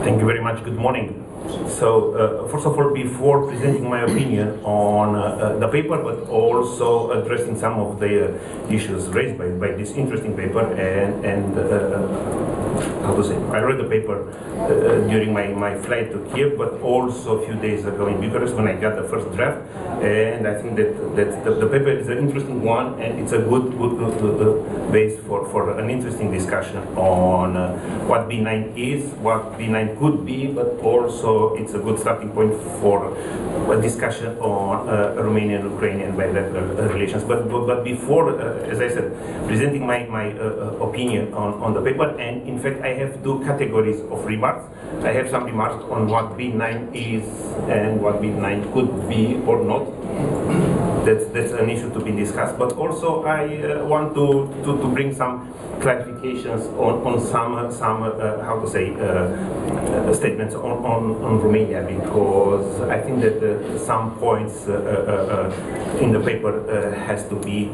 Thank you very much. Good morning. So, first of all, before presenting my opinion on the paper, but also addressing some of the issues raised by this interesting paper, and how to say, I read the paper during my flight to Kiev, but also a few days ago in Bucharest when I got the first draft, and I think that the paper is an interesting one, and it's a good base for an interesting discussion on what B9 is, what B9 could be, but also it's a good starting point for a discussion on Romanian-Ukrainian bilateral relations. But before, as I said, presenting my opinion on the paper, and in fact I have two categories of remarks. I have some remarks on what B9 is and what B9 could be or not. That's an issue to be discussed, but also I want to bring some clarifications on some how to say statements on Romania, because I think that some points in the paper has to be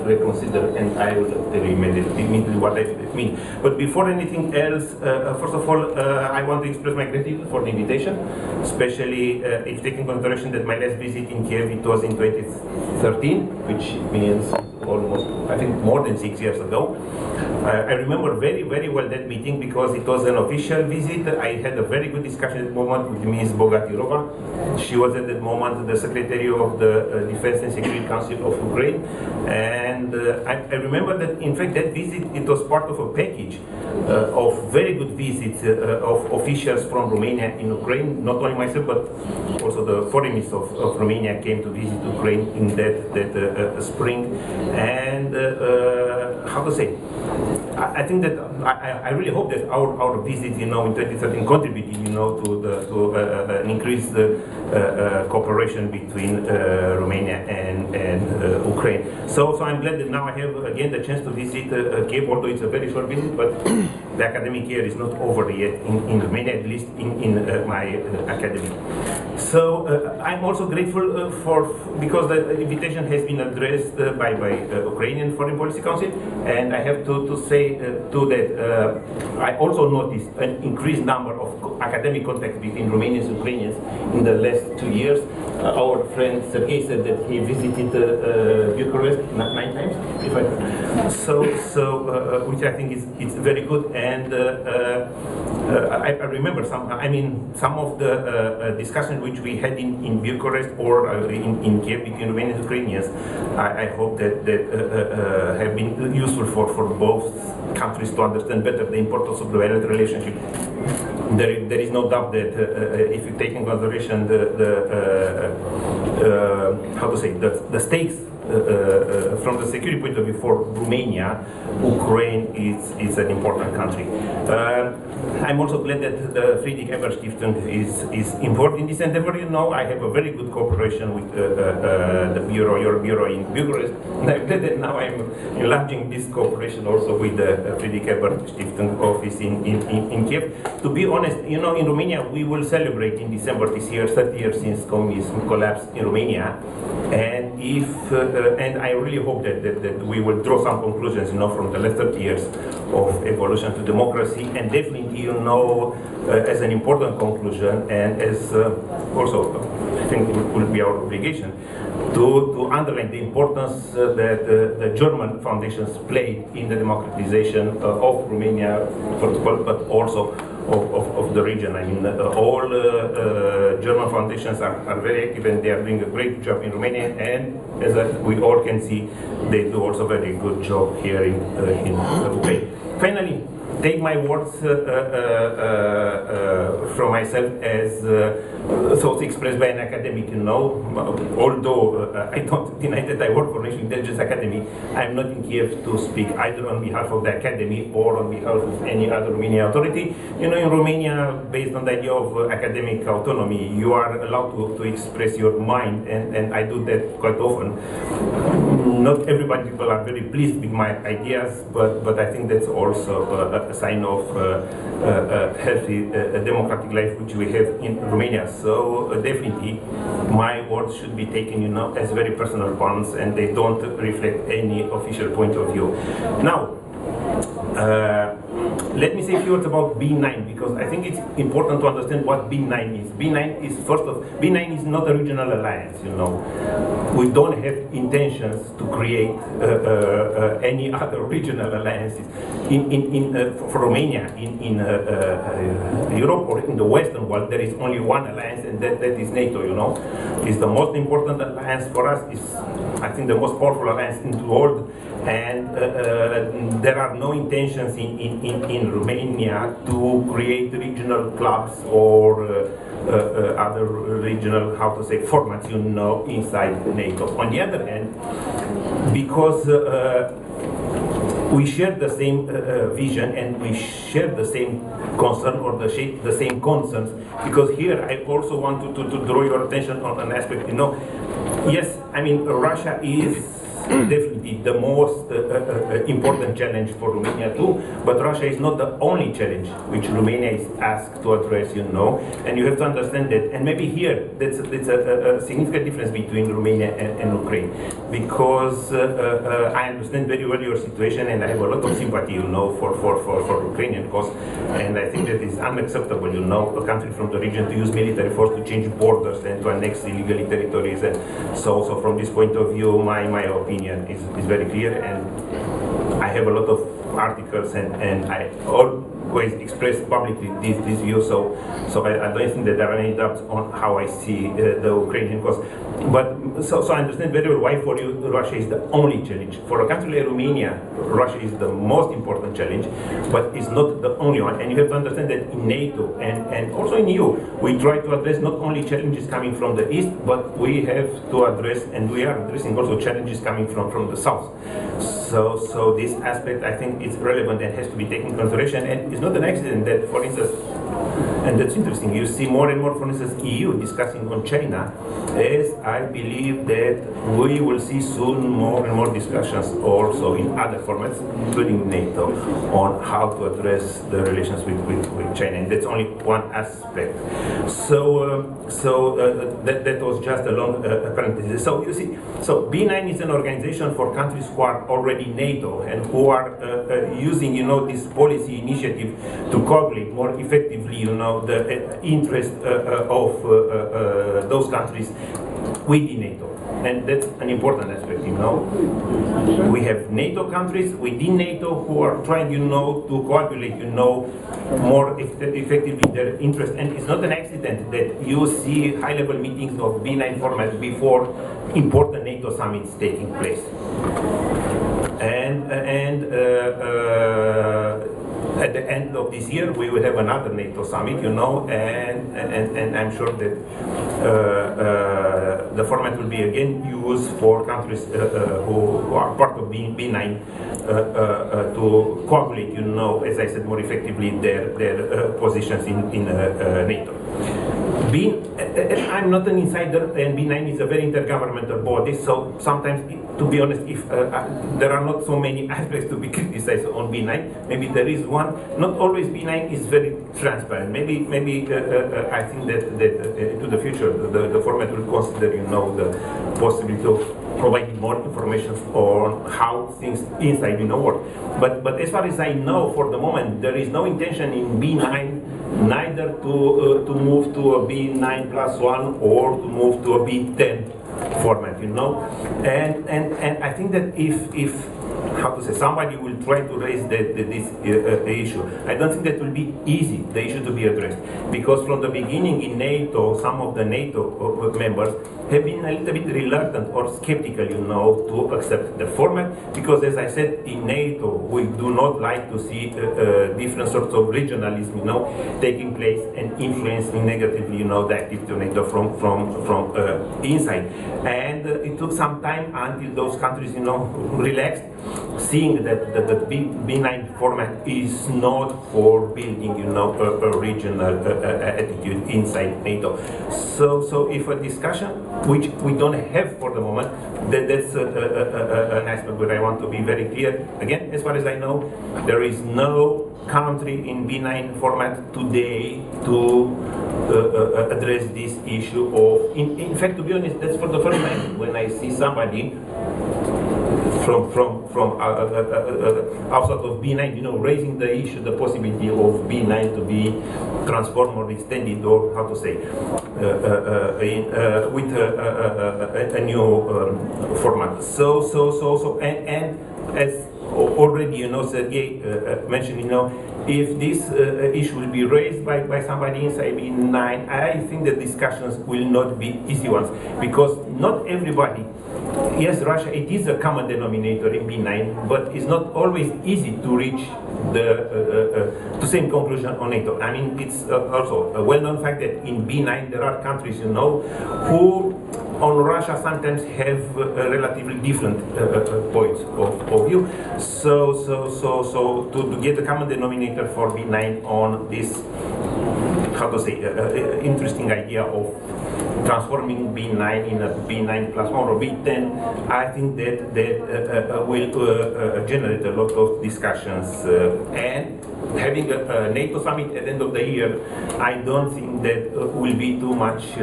reconsidered, and I will tell you immediately what I mean. But before anything else, first of all, I want to express my gratitude for the invitation, especially if taking consideration that my last visit in Kiev, it was in 2013, which means almost, I think, more than 6 years ago. I remember very well that meeting because it was an official visit. I had a very good discussion at that moment with Ms. Bogatirova. She was at that moment the Secretary of the Defense and Security Council of Ukraine. And I remember that, in fact, that visit, it was part of a package of very good visits of officials from Romania in Ukraine. Not only myself, but also the foreign minister of Romania came to visit Ukraine in that spring. And how to say, I think that I really hope that our visit, in 2013 contributed, to an increased cooperation between Romania and Ukraine. So I'm glad that now I have again the chance to visit Kiev, although it's a very short visit, but the academic year is not over yet in Romania, at least in my academy. So I'm also grateful because the invitation has been addressed by Ukrainian Foreign Policy Council, and I have to say too that I also noticed an increased number of academic contacts between Romanians and Ukrainians in the last 2 years. Our friend Sergei said that he visited Bucharest 9 times, if I which I think is very good, and I remember some of the discussion which we had in Bucharest or in Kiev between Romanians and Ukrainians. I hope that have been useful for both countries to understand better the importance of the bilateral relationship. There is no doubt that if you take in consideration the stakes from the security point of view for Romania, Ukraine is an important country. I'm also glad that the Friedrich Ebert Stiftung is involved in this endeavor. I have a very good cooperation with your bureau in Bucharest, and I'm glad that now I'm enlarging this cooperation also with the Friedrich Ebert Stiftung office in Kiev. To be honest, in Romania we will celebrate in December this year 30 years since communism collapsed in Romania, and I really hope that we will draw some conclusions, from the last 30 years of evolution to democracy, and definitely, as an important conclusion, and as also I think it will be our obligation to underline the importance that the German foundations played in the democratization of Romania, but also of the region. I mean, all German foundations are very active, and they are doing a great job in Romania, and as we all can see, they do also a very good job here in Ukraine. Finally, take my words from myself as thoughts expressed by an academic, although I don't deny that I work for National Intelligence Academy. I'm not in Kiev to speak either on behalf of the academy or on behalf of any other Romanian authority. In Romania, based on the idea of academic autonomy, you are allowed to express your mind, and I do that quite often. Not everybody, people are very pleased with my ideas, but I think that's also a sign of healthy democratic life which we have in Romania. So definitely my words should be taken as very personal ones, and they don't reflect any official point of view. Now, let me say a few words about B9, because I think it's important to understand what B9 is. B9 is B9 is not a regional alliance. We don't have intentions to create any other regional alliances. For Romania, in Europe or in the Western world, there is only one alliance, and that is NATO. It's the most important alliance for us. Is, I think, the most powerful alliance in the world, and there are no intentions in Romania to create regional clubs or other regional, formats, inside NATO. On the other hand, because we share the same vision and we share the same concern or the same concerns, because here I also want to draw your attention on an aspect. Yes, I mean, Russia is definitely the most important challenge for Romania too, but Russia is not the only challenge which Romania is asked to address, and you have to understand that. And maybe here, that's a significant difference between Romania and Ukraine, because I understand very well your situation, and I have a lot of sympathy, for Ukrainian cause, and I think that it's unacceptable, a country from the region to use military force to change borders and to annex illegally territories, and so from this point of view, my opinion is very clear, and I have a lot of articles, and I always express publicly this view, so I don't think that there are any doubts on how I see the Ukrainian cause. But so I understand very well why for you Russia is the only challenge. For a country like Romania, Russia is the most important challenge, but it's not the only one. And you have to understand that in NATO and also in EU, we try to address not only challenges coming from the east, but we have to address, and we are addressing also challenges coming from the south. So this aspect, I think, is relevant and has to be taken into consideration. And it's not an accident that, for instance, and that's interesting, you see more and more, for instance, EU discussing on China, as I believe that we will see soon more and more discussions also in other formats, including NATO, on how to address the relations with China. And that's only one aspect. That was just a long parenthesis. So you see, B9 is an organization for countries who are already NATO and who are using, this policy initiative to coagulate more effectively, the interest of those countries within NATO. And that's an important aspect, We have NATO countries within NATO who are trying, to coagulate, more effectively their interest. And it's not an accident that you see high-level meetings of B9 format before important NATO summits taking place. And at the end of this year, we will have another NATO summit, and I'm sure that the format will be again used for countries who are part of B9 to coagulate, as I said, more effectively their positions in NATO. I'm not an insider, and B9 is a very intergovernmental body, so sometimes, to be honest, if there are not so many aspects to be criticized on B9, maybe there is one. Not always B9 is very transparent. Maybe I think that to the future, the format will consider, the possibility of providing more information on how things inside work. But as far as I know, for the moment, there is no intention in B9 neither to move to a B9+1 or to move to a B10 format, and I think that if somebody will try to raise this issue, I don't think that will be easy, the issue to be addressed, because from the beginning in NATO, some of the NATO members have been a little bit reluctant or skeptical, to accept the format, because as I said, in NATO, we do not like to see different sorts of regionalism, taking place and influencing negatively, the activity of NATO from inside. And it took some time until those countries, relaxed, seeing that the B9 format is not for building, a regional attitude inside NATO. So if a discussion, which we don't have for the moment, that's an aspect where I want to be very clear. Again, as far as I know, there is no country in B9 format today to address this issue of, in fact, to be honest, that's for the first time when I see somebody outside of B9, you know, raising the issue, the possibility of B9 to be transformed or extended, or how to say, with a new format. So, and as already, you know, Sergey mentioned, you know, if this issue will be raised by somebody inside B9, I think the discussions will not be easy ones, because not everybody, yes, Russia, it is a common denominator in B9, but it's not always easy to reach the same conclusion on NATO. I mean, it's also a well-known fact that in B9 there are countries, you know, who on Russia sometimes have relatively different points of view. So to get a common denominator for B9 on this, how to say, interesting idea of transforming B9 in a B9 plus 1 or B10, I think that will generate a lot of discussions. And having a NATO summit at the end of the year, I don't think that will be too much,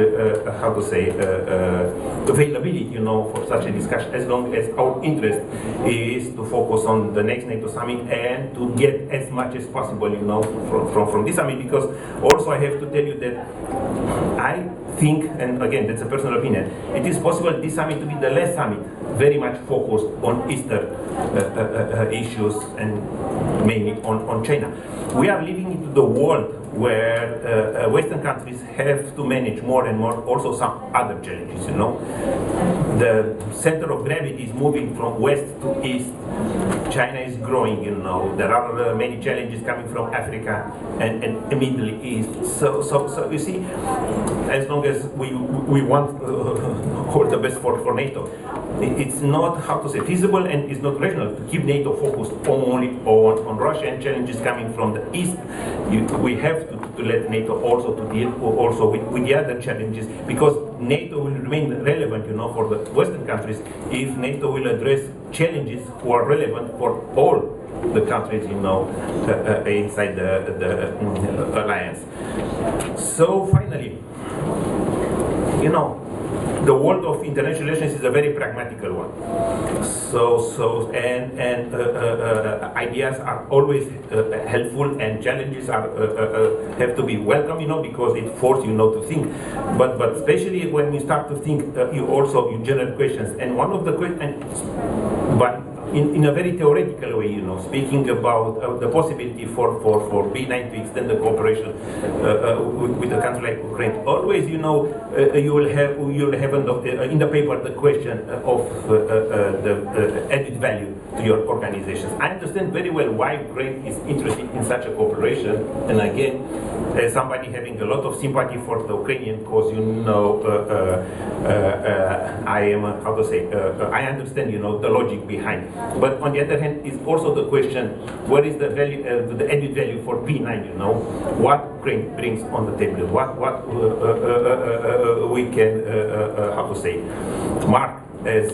how to say, availability, you know, for such a discussion, as long as our interest is to focus on the next NATO summit and to get as much as possible, you know, from this summit. Because also I have to tell you that I think, and again, that's a personal opinion, it is possible this summit to be the last summit very much focused on Eastern issues and mainly on China. We are living into the world where Western countries have to manage more and more also some other challenges, you know. The center of gravity is moving from west to east. China is growing, you know. There are many challenges coming from Africa and the Middle East. So you see, as long as we want all the best for NATO, it's not, how to say, feasible, and it's not rational to keep NATO focused only on Russia and challenges coming from the east. We have to let NATO also to deal also with the other challenges, because NATO will remain relevant, you know, for the Western countries if NATO will address challenges who are relevant for all the countries, you know, inside the alliance. So finally, you know, the world of international relations is a very pragmatical one. And ideas are always helpful, and challenges are have to be welcome, you know, because it forces you know to think. But especially when you start to think, you generate questions. And one of the questions, but in a very theoretical way, you know, speaking about the possibility for B9 to extend the cooperation with a country like Ukraine. Always, you know, you will have in the paper the question of the added value to your organizations. I understand very well why Ukraine is interested in such a cooperation, and again, as somebody having a lot of sympathy for the Ukrainian cause, you know, I am, how to say, I understand, you know, the logic behind. But on the other hand, it's also the question, what is the value, the added value for P9, you know? What Ukraine brings on the table, what we can, how to say, mark as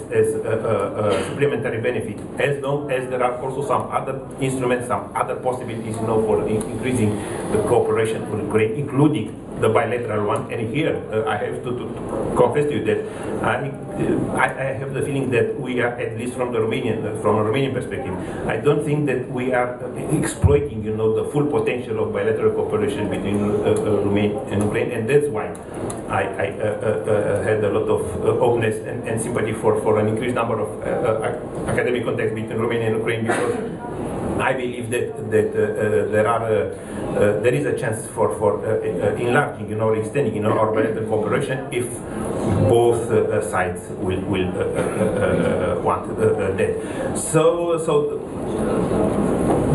supplementary benefit, as long as there are also some other instruments, some other possibilities, you know, for increasing the cooperation with Ukraine, including the bilateral one. And here, I have to confess to you that I have the feeling that we are, at least from a Romanian perspective, I don't think that we are exploiting, you know, the full potential of bilateral cooperation between Romania and Ukraine, and that's why I had a lot of openness and sympathy for an increased number of academic contacts between Romania and Ukraine, because I believe that there is a chance for enlarging, you know, extending, you know, our bilateral cooperation if both sides will want that. So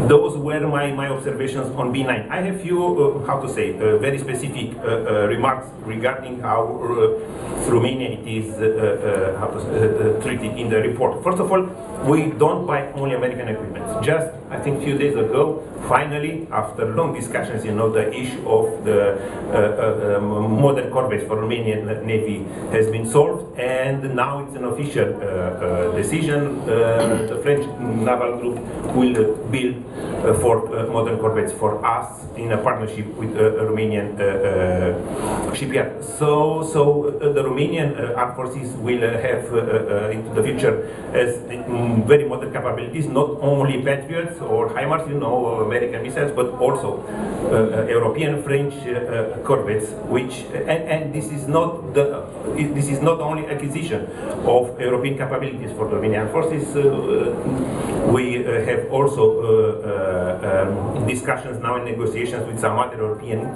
those were my observations on B9. I have few, how to say, very specific remarks regarding how Romania it is treated in the report. First of all, we don't buy only American equipment. Just, I think, a few days ago, finally, after long discussions, the issue of the modern corvettes for Romanian Navy has been solved, and now it's an official decision. The French naval group will build four modern corvettes for us in a partnership with Romanian shipyard. So the Romanian armed forces will have into the future as very modern capabilities, not only Patriots or HIMARS, American missiles, but also European, French corvettes. And this is not only acquisition of European capabilities for the Romanian forces. We have also discussions now and negotiations with some other European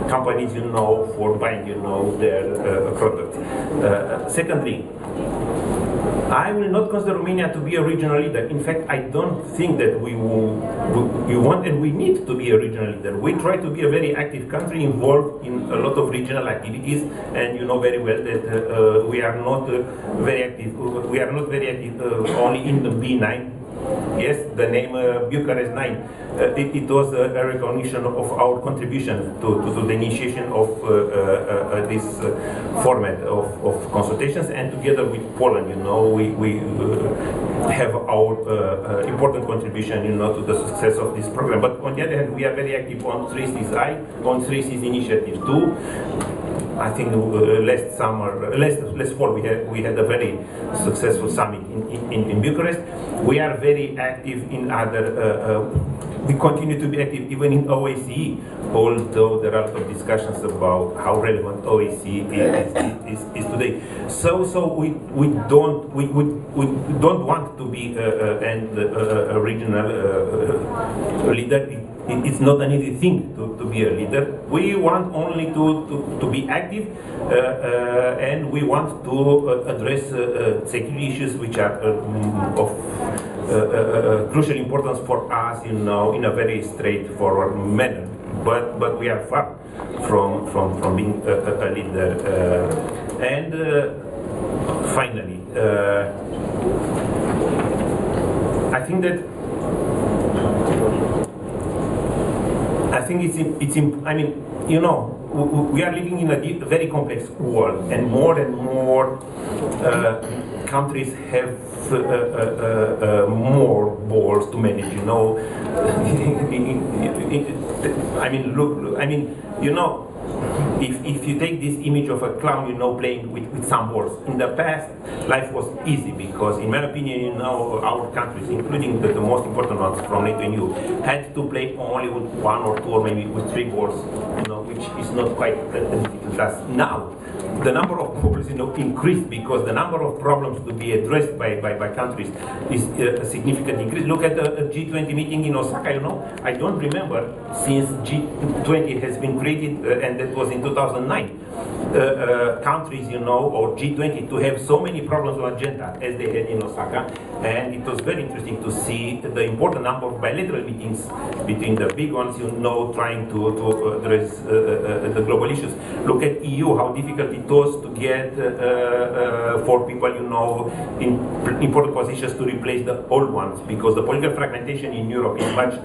companies, for buying, their products. Secondly, I will not consider Romania to be a regional leader. In fact, I don't think that we want and we need to be a regional leader. We try to be a very active country involved in a lot of regional activities, and you know very well that we are not very active. We are not very active only in the B9. Yes, the name Bucharest 9. It was a recognition of our contribution to the initiation of this format of consultations, and together with Poland, we have our important contribution, to the success of this program. But on the other hand, we are very active on 3Cs on 3Cs initiative too. I think last fall we had a very successful summit in Bucharest. We are very active in other. We continue to be active even in OSCE, although there are some discussions about how relevant OSCE is today. So we don't want to be a regional leader. It's not an easy thing to be a leader. We want only to be active, and we want to address security issues which are of crucial importance for us, in a very straightforward manner. But we are far from being a leader. And finally, I think that. I mean, we are living in a very complex world, and more countries have more balls to manage. If you take this image of a clown, playing with some balls. In the past, life was easy because, in my opinion, our countries, including the most important ones from NATO and EU, had to play only with one or two or maybe with three balls, which is not quite a difficult task. Now, the number of problems, increased because the number of problems to be addressed by countries is a significant increase. Look at the G20 meeting in Osaka. I don't remember since G20 has been created, and that was in 2009. Countries, or G20 to have so many problems on agenda as they had in Osaka, and it was very interesting to see the important number of bilateral meetings between the big ones, trying to address the global issues. Look at EU, how difficult it was to get for people, in important positions to replace the old ones, because the political fragmentation in Europe is much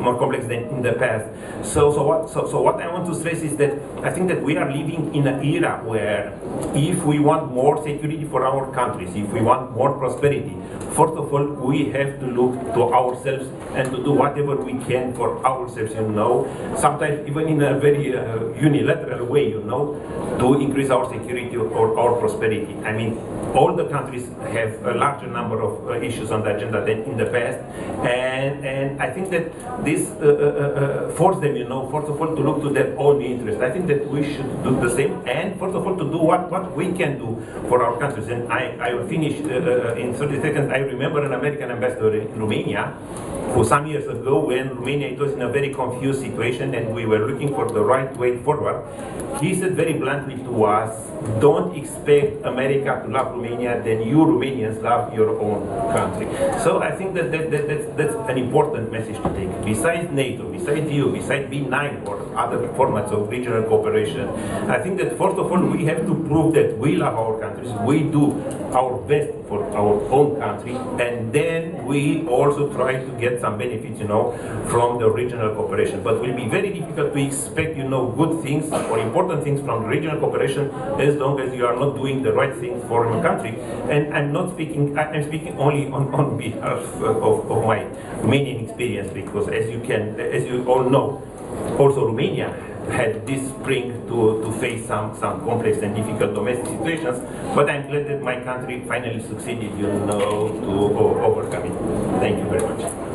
more complex than in the past. So what I want to stress is that I think that we are living in an era where, if we want more security for our countries, if we want more prosperity, first of all, we have to look to ourselves and to do whatever we can for ourselves, sometimes even in a very unilateral way, to increase our security or our prosperity. I mean, all the countries have a larger number of issues on the agenda than in the past, and I think that this forces them, first of all, to look to their own interest. I think that we should do the same, and first of all, to do what we can do for our countries. And I will finish in 30 seconds. I remember an American ambassador in Romania, who some years ago, when Romania was in a very confused situation and we were looking for the right way forward, he said very bluntly to us, don't expect America to love Romania, then you Romanians love your own country. So I think that's an important message to take. Besides NATO, besides EU, besides B9 or other formats of regional cooperation, I think that first of all we have to prove that we love our countries, we do our best for our own country, and then we also try to get some benefits, from the regional cooperation. But it will be very difficult to expect, good things or important things from regional cooperation as long as you are not doing the right things for your country. And I'm speaking only on behalf of my Romanian experience, because as you all know, also Romania had this spring to face some complex and difficult domestic situations, but I'm glad that my country finally succeeded, to overcome it. Thank you very much.